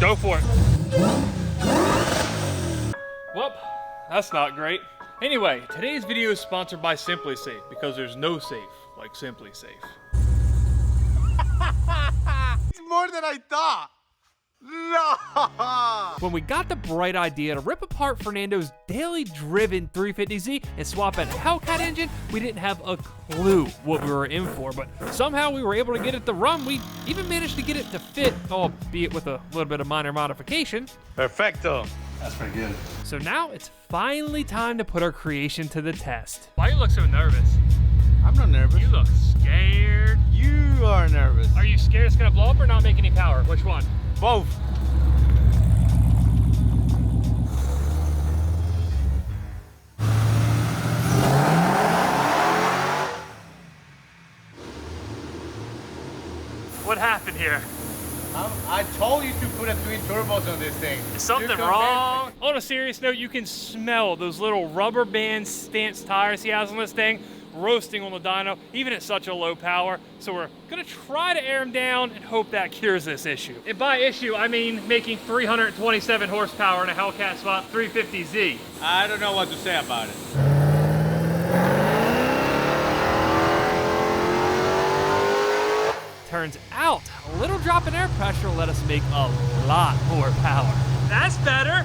Go for it. Well, that's not great. Anyway, today's video is sponsored by Simply Safe because there's no safe like Simply Safe. It's more than I thought. No! When we got the bright idea to rip apart Fernando's daily driven 350Z and swap out a Hellcat engine, we didn't have a clue what we were in for, but somehow we were able to get it to run. We even managed to get it to fit, albeit with a little bit of minor modification. Perfecto. That's pretty good. So now it's finally time to put our creation to the test. Why you look so nervous? I'm not nervous. You look scared. You are nervous. Are you scared it's gonna blow up or not make any power? Which one? Both. What happened here? I told you to put a twin turbos on this thing. Is something wrong? On a serious note, you can smell those little rubber band stance tires he has on this thing roasting on the dyno, even at such a low power. So we're gonna try to air them down and hope that cures this issue. And by issue, I mean making 327 horsepower in a Hellcat Spot 350Z. I don't know what to say about it. Turns out, a little drop in air pressure will let us make a lot more power. That's better.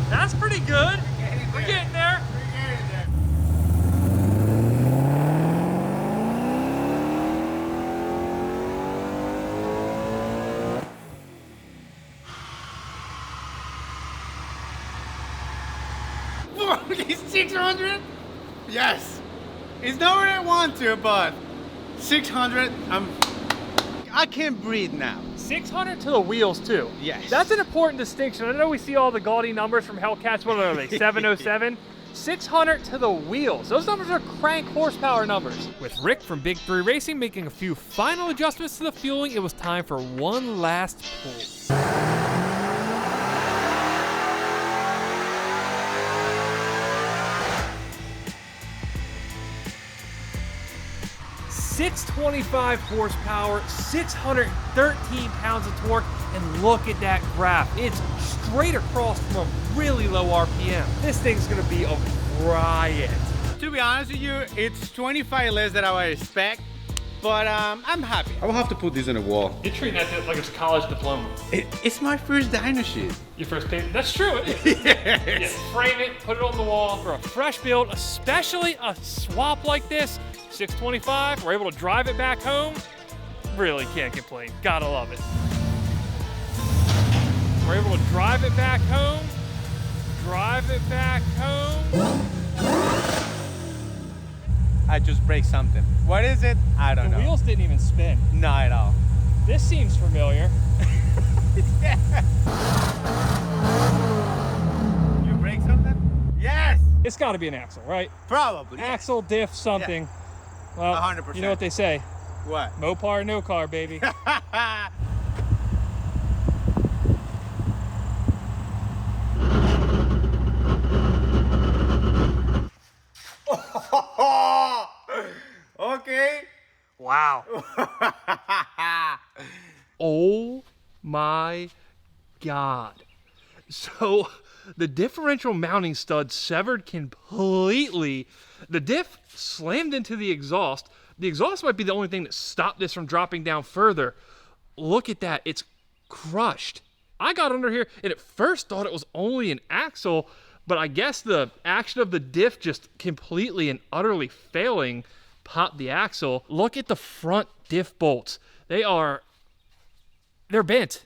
That's pretty good. We're getting there. It's 600? Yes. It's not where I want to, but 600, I can't breathe now. 600 to the wheels too. Yes. That's an important distinction. I know we see all the gaudy numbers from Hellcats. What are they, 707? 600 to the wheels. Those numbers are crank horsepower numbers. With Rick from Big 3 Racing making a few final adjustments to the fueling, it was time for one last pull. 625 horsepower, 613 pounds of torque, and look at that graph. It's straight across from a really low RPM. This thing's gonna be a riot. To be honest with you, it's 25 less than I expect, but I'm happy. I will have to put this on a wall. You're treating that like it's a college diploma. It's my first dyno shit. Your first paper? That's true, it is. Yes. Yeah, frame it, put it on the wall for a fresh build, especially a swap like this. 625, we're able to drive it back home. Really can't complain, gotta love it. We're able to drive it back home, I just break something. What is it? I don't know. The wheels didn't even spin. Not at all. This seems familiar. Yeah. You break something? Yes! It's gotta be an axle, right? Probably. Axle, diff, something. Yeah. Well, 100%. you know what they say. What? Mopar, no car, baby. Okay. Wow. Oh my God. So the differential mounting stud severed completely. The diff slammed into the exhaust. The exhaust might be the only thing that stopped this from dropping down further. Look at that, it's crushed. I got under here and at first thought it was only an axle, but I guess the action of the diff just completely and utterly failing popped the axle. Look at the front diff bolts. They're bent.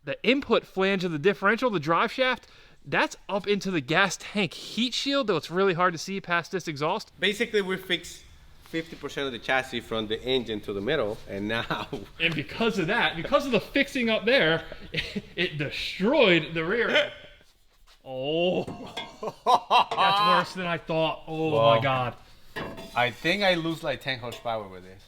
The input flange of the differential, the drive shaft, that's up into the gas tank heat shield, though it's really hard to see past this exhaust. Basically, we fixed 50% of the chassis from the engine to the middle, and now... And because of that, because of the fixing up there, it destroyed the rear end. Oh, that's worse than I thought. Oh, Whoa. my God. I think I lose like 10 horsepower with this.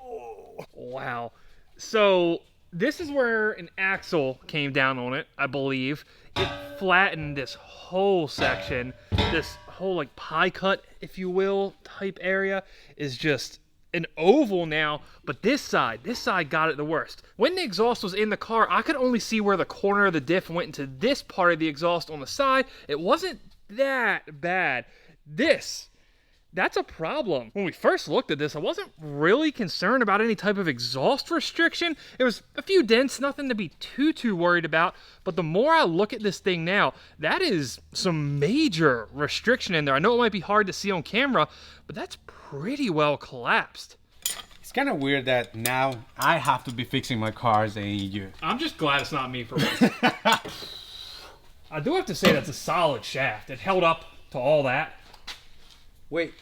Oh, wow. So this is where an axle came down on it, I believe. It flattened this whole section. This whole like pie cut, if you will, type area is just an oval now, but this side got it the worst. When the exhaust was in the car, I could only see where the corner of the diff went into this part of the exhaust on the side. It wasn't that bad. That's a problem. When we first looked at this, I wasn't really concerned about any type of exhaust restriction. It was a few dents, nothing to be too worried about. But the more I look at this thing now, that is some major restriction in there. I know it might be hard to see on camera, but that's pretty well collapsed. It's kind of weird that now I have to be fixing my cars and you. I'm just glad it's not me for once. I do have to say that's a solid shaft. It held up to all that. Wait.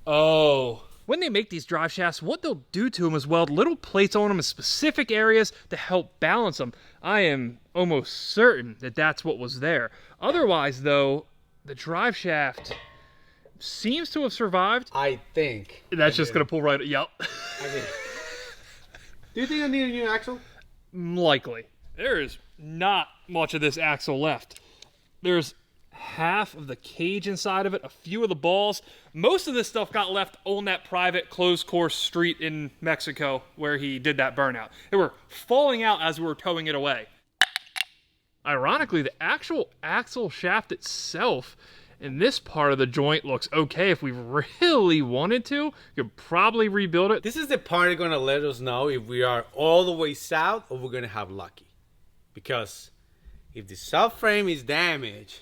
Oh. When they make these drive shafts, what they'll do to them is weld little plates on them in specific areas to help balance them. I am almost certain that that's what was there. Otherwise, though, the drive shaft seems to have survived. I think. That's just going to pull right... Yep. Do you think I need a new axle? Likely. There is not much of this axle left. There's half of the cage inside of it, a few of the balls. Most of this stuff got left on that private closed course street in Mexico where he did that burnout. They were falling out as we were towing it away. Ironically, the actual axle shaft itself in this part of the joint looks okay. If we really wanted to, you could probably rebuild it. This is the part that's going to let us know if we are all the way south or we're going to have lucky. Because if the subframe is damaged...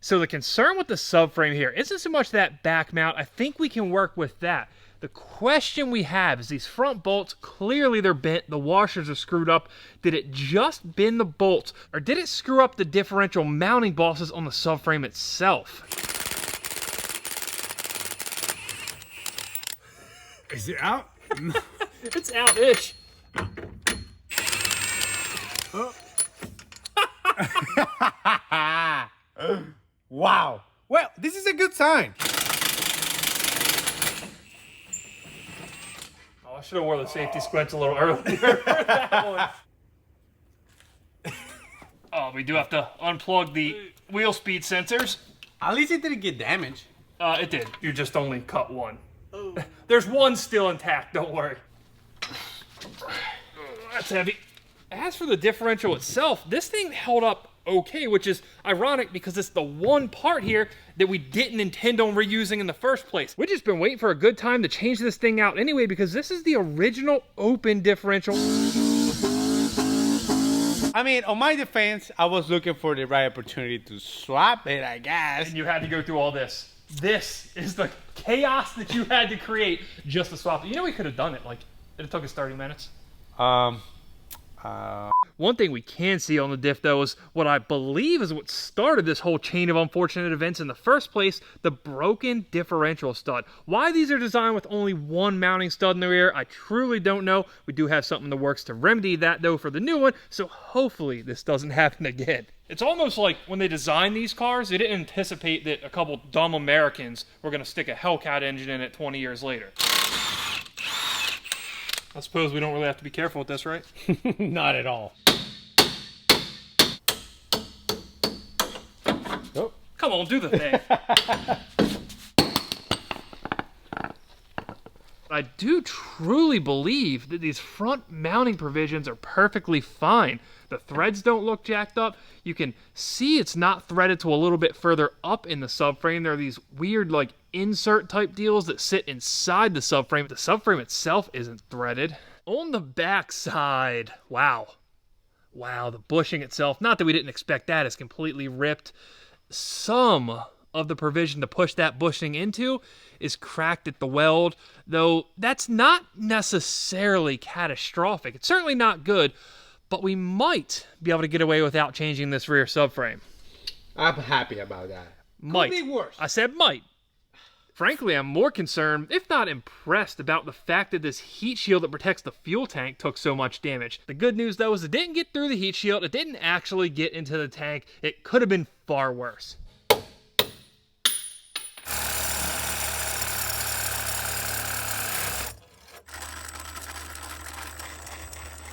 So the concern with the subframe here isn't so much that back mount. I think we can work with that. The question we have is these front bolts, clearly they're bent, the washers are screwed up. Did it just bend the bolts, or did it screw up the differential mounting bosses on the subframe itself? Is it out? It's out-ish. Oh. Wow. Well, this is a good sign. Oh, I should have worn the safety squints a little earlier. Oh, we do have to unplug the wheel speed sensors. At least it didn't get damaged. It did. You just only cut one. Oh. There's one still intact, don't worry. That's heavy. As for the differential itself, this thing held up okay, which is ironic because it's the one part here that we didn't intend on reusing in the first place. We've just been waiting for a good time to change this thing out anyway because this is the original open differential. I mean, on my defense, I was looking for the right opportunity to swap it, I guess. And you had to go through all this. This is the chaos that you had to create just to swap it. You know, we could have done it. Like, it took us 30 minutes. One thing we can see on the diff, though, is what I believe is what started this whole chain of unfortunate events in the first place, the broken differential stud. Why these are designed with only one mounting stud in the rear, I truly don't know. We do have something in the works to remedy that, though, for the new one, so hopefully this doesn't happen again. It's almost like when they designed these cars, they didn't anticipate that a couple dumb Americans were going to stick a Hellcat engine in it 20 years later. I suppose we don't really have to be careful with this, right? Not at all. Oh. Come on, do the thing. I do truly believe that these front mounting provisions are perfectly fine. The threads don't look jacked up. You can see it's not threaded to a little bit further up in the subframe. There are these weird, like, insert type deals that sit inside the subframe. The subframe itself isn't threaded. On the back side, wow, the bushing itself, not that we didn't expect that, is completely ripped. Some of the provision to push that bushing into is cracked at the weld, though that's not necessarily catastrophic. It's certainly not good, but we might be able to get away without changing this rear subframe. I'm happy about that. Might. Could be worse. I said might. Frankly, I'm more concerned, if not impressed, about the fact that this heat shield that protects the fuel tank took so much damage. The good news, though, is it didn't get through the heat shield. It didn't actually get into the tank. It could have been far worse.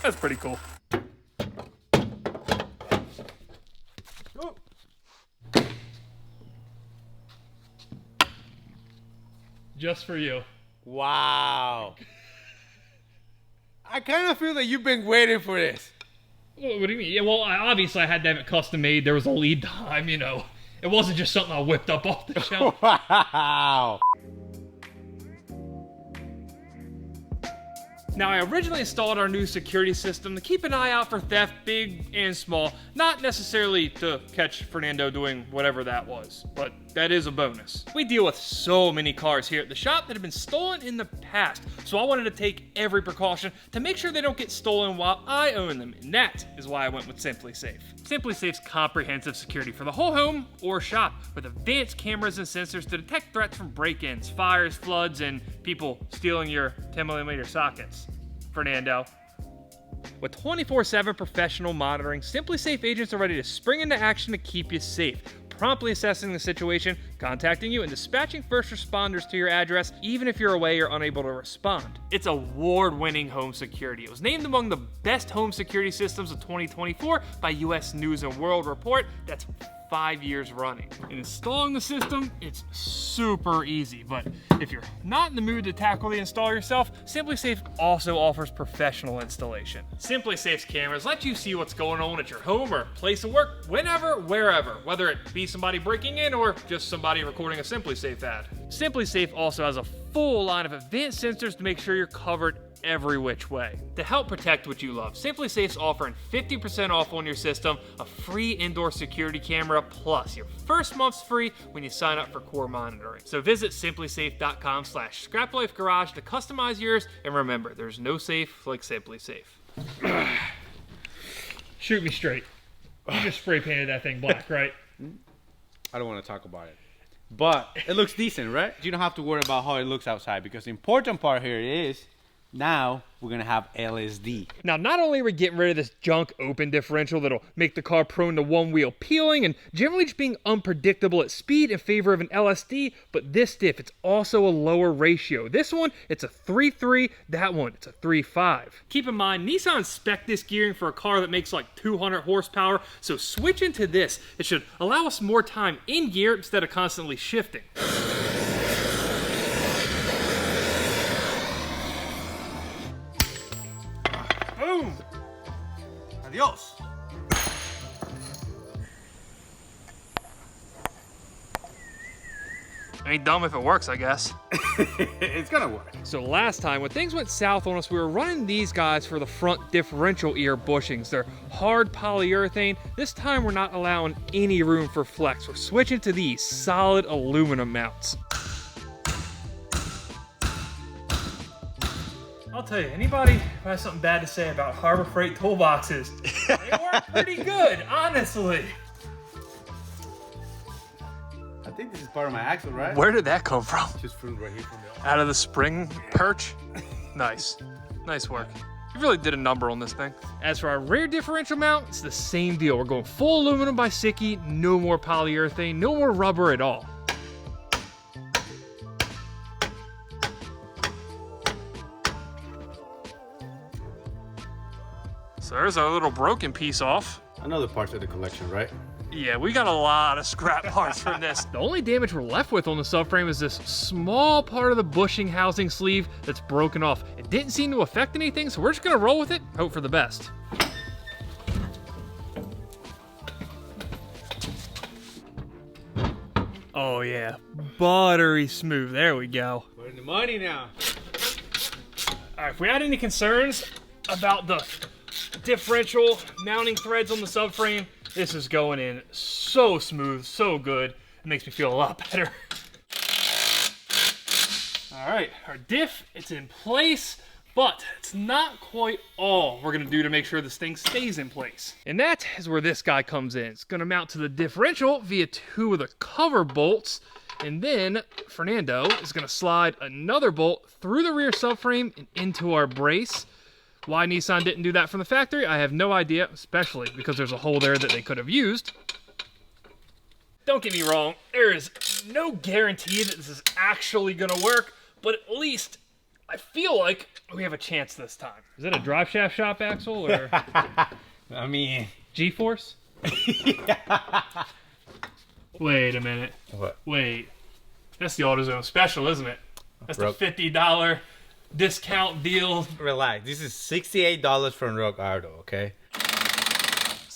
That's pretty cool. Just for you. Wow. I kind of feel that you've been waiting for this. What do you mean? Yeah, well, obviously I had to have it custom made. There was a lead time, you know. It wasn't just something I whipped up off the shelf. Wow. Now, I originally installed our new security system to keep an eye out for theft, big and small. Not necessarily to catch Fernando doing whatever that was, but that is a bonus. We deal with so many cars here at the shop that have been stolen in the past, so I wanted to take every precaution to make sure they don't get stolen while I own them, and that is why I went with SimpliSafe. SimpliSafe's comprehensive security for the whole home or shop, with advanced cameras and sensors to detect threats from break-ins, fires, floods, and people stealing your 10mm sockets. Fernando. With 24/7 professional monitoring, SimpliSafe agents are ready to spring into action to keep you safe, promptly assessing the situation, contacting you, and dispatching first responders to your address, even if you're away or unable to respond. It's award-winning home security. It was named among the best home security systems of 2024 by US News & World Report. That's 5 years running. In installing the system, it's super easy, but if you're not in the mood to tackle the install yourself, SimpliSafe also offers professional installation. SimpliSafe's cameras let you see what's going on at your home or place of work, whenever, wherever, whether it be somebody breaking in or just somebody recording a SimpliSafe ad. SimpliSafe also has a full line of advanced sensors to make sure you're covered every which way. To help protect what you love, SimpliSafe's offering 50% off on your system, a free indoor security camera, plus your first month's free when you sign up for core monitoring. So visit simplisafe.com/ScrapLifeGarage to customize yours, and remember, there's no safe like SimpliSafe. Shoot me straight. You just spray painted that thing black, right? I don't want to talk about it. But it looks decent, right? You don't have to worry about how it looks outside, because the important part here is now we're gonna have LSD. Now, not only are we getting rid of this junk open differential that'll make the car prone to one-wheel peeling and generally just being unpredictable at speed in favor of an LSD, but this diff, it's also a lower ratio. This one, it's a 3.3, that one, it's a 3.5. Keep in mind, Nissan spec'd this gearing for a car that makes like 200 horsepower, so switching to this, it should allow us more time in gear instead of constantly shifting. Boom! Adios. Ain't dumb if it works, I guess. It's gonna work. So last time, when things went south on us, we were running these guys for the front differential ear bushings. They're hard polyurethane. This time we're not allowing any room for flex. We're switching to these solid aluminum mounts. I'll tell you, anybody who has something bad to say about Harbor Freight toolboxes, they work pretty good, honestly. I think this is part of my axle, right? Where did that come from? Just flew right here from the Out of the spring perch? Nice. Nice work. You really did a number on this thing. As for our rear differential mount, it's the same deal. We're going full aluminum by Siki, no more polyurethane, no more rubber at all. So there's our little broken piece off. Another part of the collection, right? Yeah, we got a lot of scrap parts from this. The only damage we're left with on the subframe is this small part of the bushing housing sleeve that's broken off. It didn't seem to affect anything, so we're just gonna roll with it, hope for the best. Oh yeah, buttery smooth, there we go. We're in the money now. All right, if we had any concerns about the differential mounting threads on the subframe, this is going in so smooth, so good. It makes me feel a lot better. All right, our diff, it's in place, but it's not quite all we're gonna do to make sure this thing stays in place. And that is where this guy comes in. It's gonna mount to the differential via 2 of the cover bolts, and then Fernando is gonna slide another bolt through the rear subframe and into our brace. Why Nissan didn't do that from the factory, I have no idea, especially because there's a hole there that they could have used. Don't get me wrong, there is no guarantee that this is actually gonna work, but at least I feel like we have a chance this time. Is that a drive shaft shop axle or I mean, G-force? Wait a minute. what? Wait. That's the AutoZone special, isn't it? That's the $50 discount deal. Relax. This is $68 from Rock Auto, okay?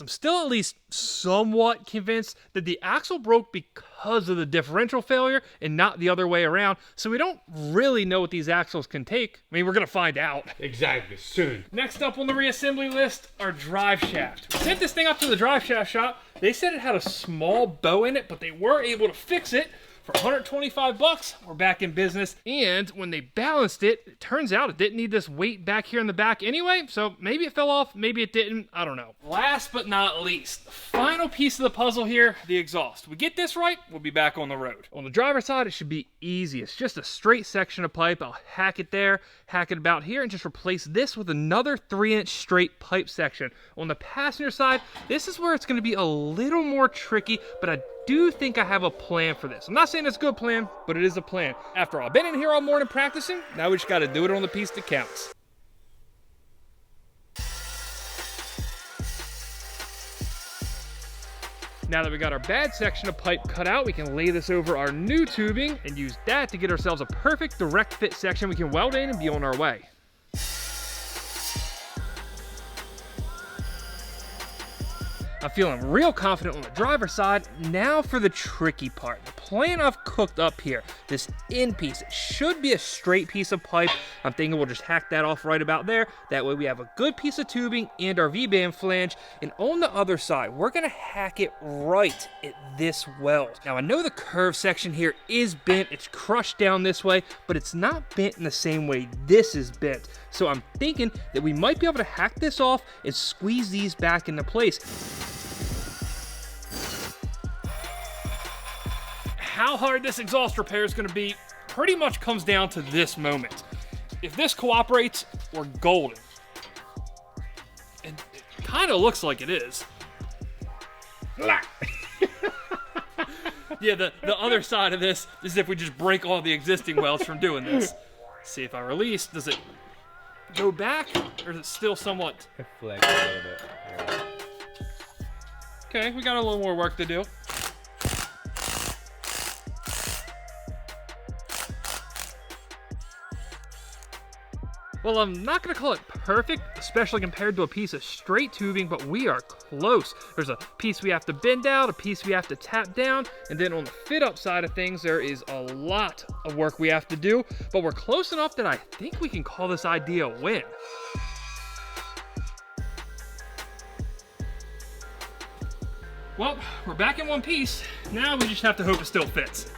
I'm still at least somewhat convinced that the axle broke because of the differential failure and not the other way around. So we don't really know what these axles can take. I mean, we're going to find out. Exactly, soon. Next up on the reassembly list, our drive shaft. We sent this thing up to the drive shaft shop. They said it had a small bow in it, but they were able to fix it. For 125 bucks, we're back in business. And when they balanced it, it turns out it didn't need this weight back here in the back anyway. So maybe it fell off, maybe it didn't. I don't know. Last but not least, the final piece of the puzzle here, the exhaust. We get this right, we'll be back on the road. On the driver's side, it should be easy. It's just a straight section of pipe. I'll hack it there, hack it about here, and just replace this with another 3-inch straight pipe section. On the passenger side, this is where it's going to be a little more tricky, but I do think I have a plan for this. I'm not saying it's a good plan, but it is a plan. After all, I've been in here all morning practicing. Now we just got to do it on the piece that counts. Now that we got our bad section of pipe cut out, we can lay this over our new tubing and use that to get ourselves a perfect direct fit section we can weld in and be on our way. I'm feeling real confident on the driver's side. Now for the tricky part. The plan I've cooked up here, this end piece, it should be a straight piece of pipe. I'm thinking we'll just hack that off right about there. That way we have a good piece of tubing and our V-band flange. And on the other side, we're gonna hack it right at this weld. Now I know the curve section here is bent, it's crushed down this way, but it's not bent in the same way this is bent. So I'm thinking that we might be able to hack this off and squeeze these back into place. How hard this exhaust repair is going to be pretty much comes down to this moment. If this cooperates, we're golden. And it kind of looks like it is. Yeah, the other side of this is if we just break all the existing welds from doing this. See if I release, does it go back or is it still somewhat? It flex a little bit. Yeah. Okay, we got a little more work to do. Well, I'm not going to call it perfect, especially compared to a piece of straight tubing, but we are close. There's a piece we have to bend out, a piece we have to tap down, and then on the fit-up side of things, there is a lot of work we have to do, but we're close enough that I think we can call this idea a win. Well, we're back in one piece. Now we just have to hope it still fits.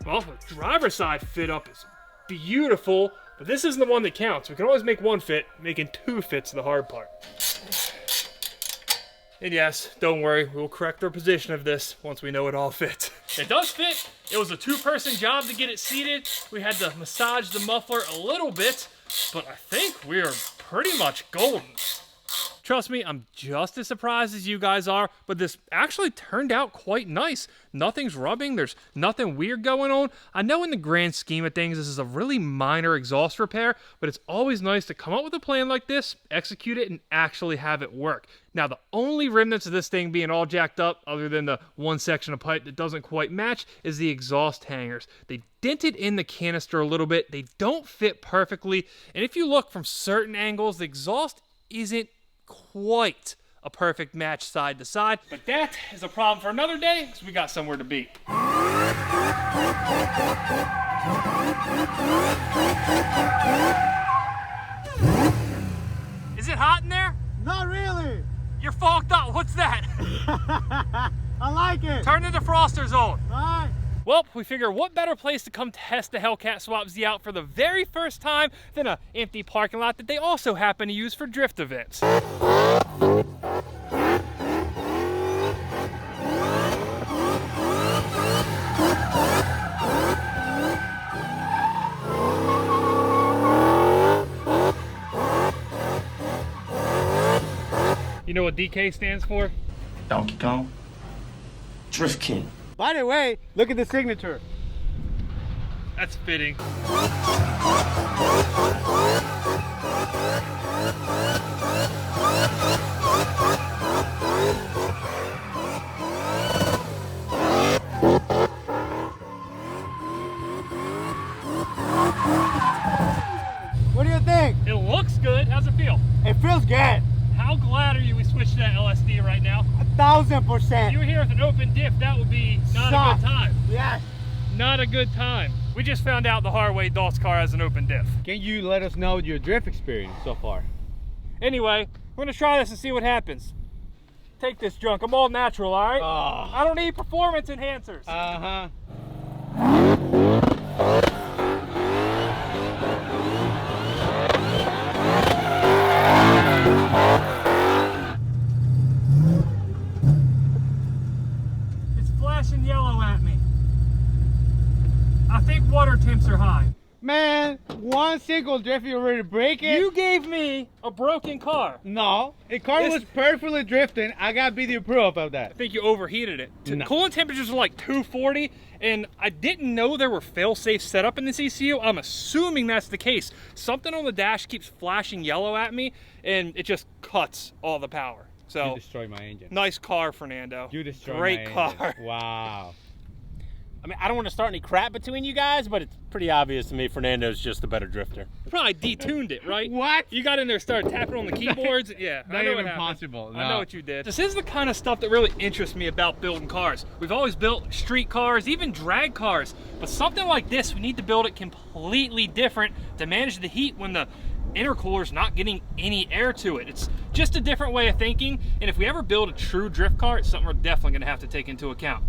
Well, the driver's side fit-up is beautiful, but this isn't the one that counts. We can always make one fit, making two fits the hard part. And yes, don't worry, we'll correct our position of this once we know it all fits. It does fit. It was a two-person job to get it seated. We had to massage the muffler a little bit, but I think we're pretty much golden. Trust me, I'm just as surprised as you guys are, but this actually turned out quite nice. Nothing's rubbing, there's nothing weird going on. I know in the grand scheme of things, this is a really minor exhaust repair, but it's always nice to come up with a plan like this, execute it, and actually have it work. Now, the only remnants of this thing being all jacked up, other than the one section of pipe that doesn't quite match, is the exhaust hangers. They dented in the canister a little bit, they don't fit perfectly, and if you look from certain angles, the exhaust isn't quite a perfect match side to side, but that is a problem for another day because we got somewhere to be. Is it hot in there? Not really. You're fogged up. What's that? I like it. Turn the defrosters on. All right. Well, we figure what better place to come test the Hellcat Swap Z out for the very first time than an empty parking lot that they also happen to use for drift events. You know what DK stands for? Donkey Kong. Drift King. By the way, look at the signature. That's fitting. It feels good. How glad are you we switched to that LSD right now? 1000%. If you were here with an open diff, that would be not a good time. Yes. Not a good time. We just found out the hard way Dalt's car has an open diff. Can you let us know your drift experience so far? Anyway, we're gonna try this and see what happens. Take this junk. I'm all natural, all right? Oh. I don't need performance enhancers. Uh-huh. It's flashing yellow at me. I think water temps are high. Man, one single drift, you already break it? You gave me a broken car. No, the car was perfectly drifting. I got video proof of that. I think you overheated it. No. Coolant temperatures are like 240, and I didn't know there were fail-safe set up in this ECU. I'm assuming that's the case. Something on the dash keeps flashing yellow at me, and it just cuts all the power. So You destroyed my engine. nice car, Fernando. You destroyed Great my car. engine. Wow. I mean, I don't want to start any crap between you guys, but it's pretty obvious to me Fernando's just the better drifter. Probably detuned it, right? What? You got in there, started tapping on the keyboards. Yeah, I Not know even what happened. possible. I no. know what you did. This is the kind of stuff that really interests me about building cars. We've always built street cars, even drag cars, but something like this, we need to build it completely different to manage the heat when the intercooler's not getting any air to it. It's just a different way of thinking, and if we ever build a true drift car, it's something we're definitely gonna have to take into account.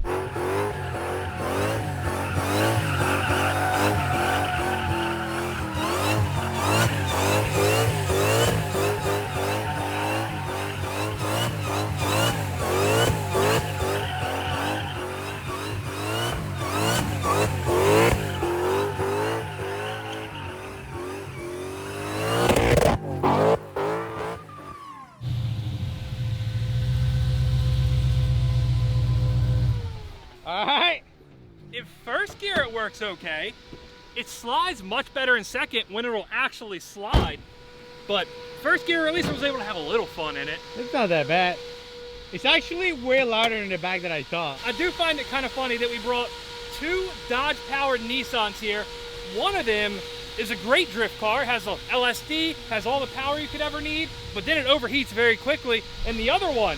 All right. In first gear it works okay. It slides much better in second when it'll actually slide. But first gear, at least I was able to have a little fun in it. It's not that bad. It's actually way louder in the back than I thought. I do find it kind of funny that we brought two Dodge-powered Nissans here. One of them is a great drift car, has a LSD, has all the power you could ever need, but then it overheats very quickly. And the other one,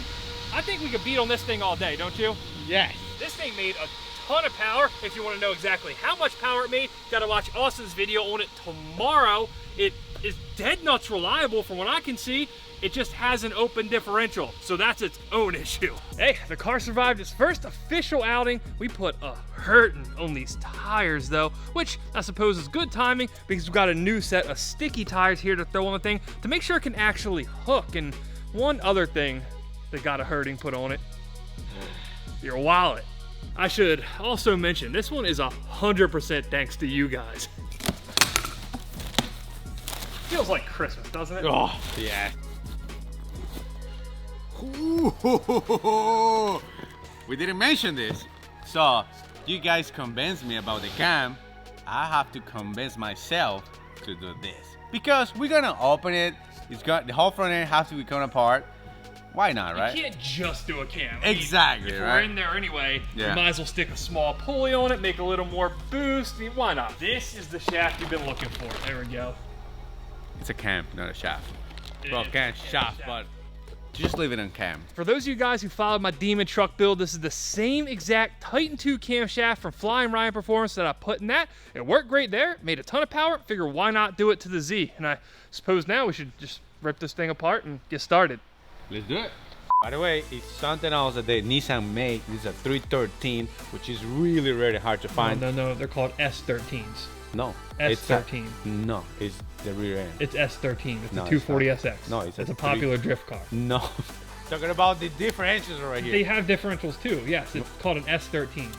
I think we could beat on this thing all day, don't you? Yes. This thing made a ton of power. If you want to know exactly how much power it made, gotta watch Austin's video on it tomorrow. It is dead nuts reliable from what I can see. It just has an open differential, so that's its own issue. Hey, the car survived its first official outing. We put a hurtin' on these tires though, which I suppose is good timing because we've got a new set of sticky tires here to throw on the thing to make sure it can actually hook. And one other thing that got a hurting put on it, your wallet. I should also mention, this one is 100% thanks to you guys. Feels like Christmas, doesn't it? Oh, yeah. We didn't mention this. So, you guys convinced me about the cam. I have to convince myself to do this. Because we're gonna open it. The whole front end has to be torn apart. Why not, right? You can't just do a cam. I mean, Exactly, if right? we're in there anyway, Yeah. you might as well stick a small pulley on it, make a little more boost. I mean, why not? This is the shaft you've been looking for. There we go. It's a cam, not a shaft. It Well, is. cam, Yeah, shaft, but just leave it on cam. For those of you guys who followed my Demon truck build, this is the same exact Titan 2 camshaft from Flying Ryan Performance that I put in that. It worked great there, made a ton of power. Figure why not do it to the Z? And I suppose now we should just rip this thing apart and get started. Let's do it. By the way, it's something else that the Nissan made. This is a 313, which is really, really hard to find. No, they're called S13s. No. S13. No, it's the rear end. It's S13. It's No, a it's 240 not. SX. No, it's a a popular drift car. No. Talking about the differentials right here. They have differentials too. Yes, it's called an S13.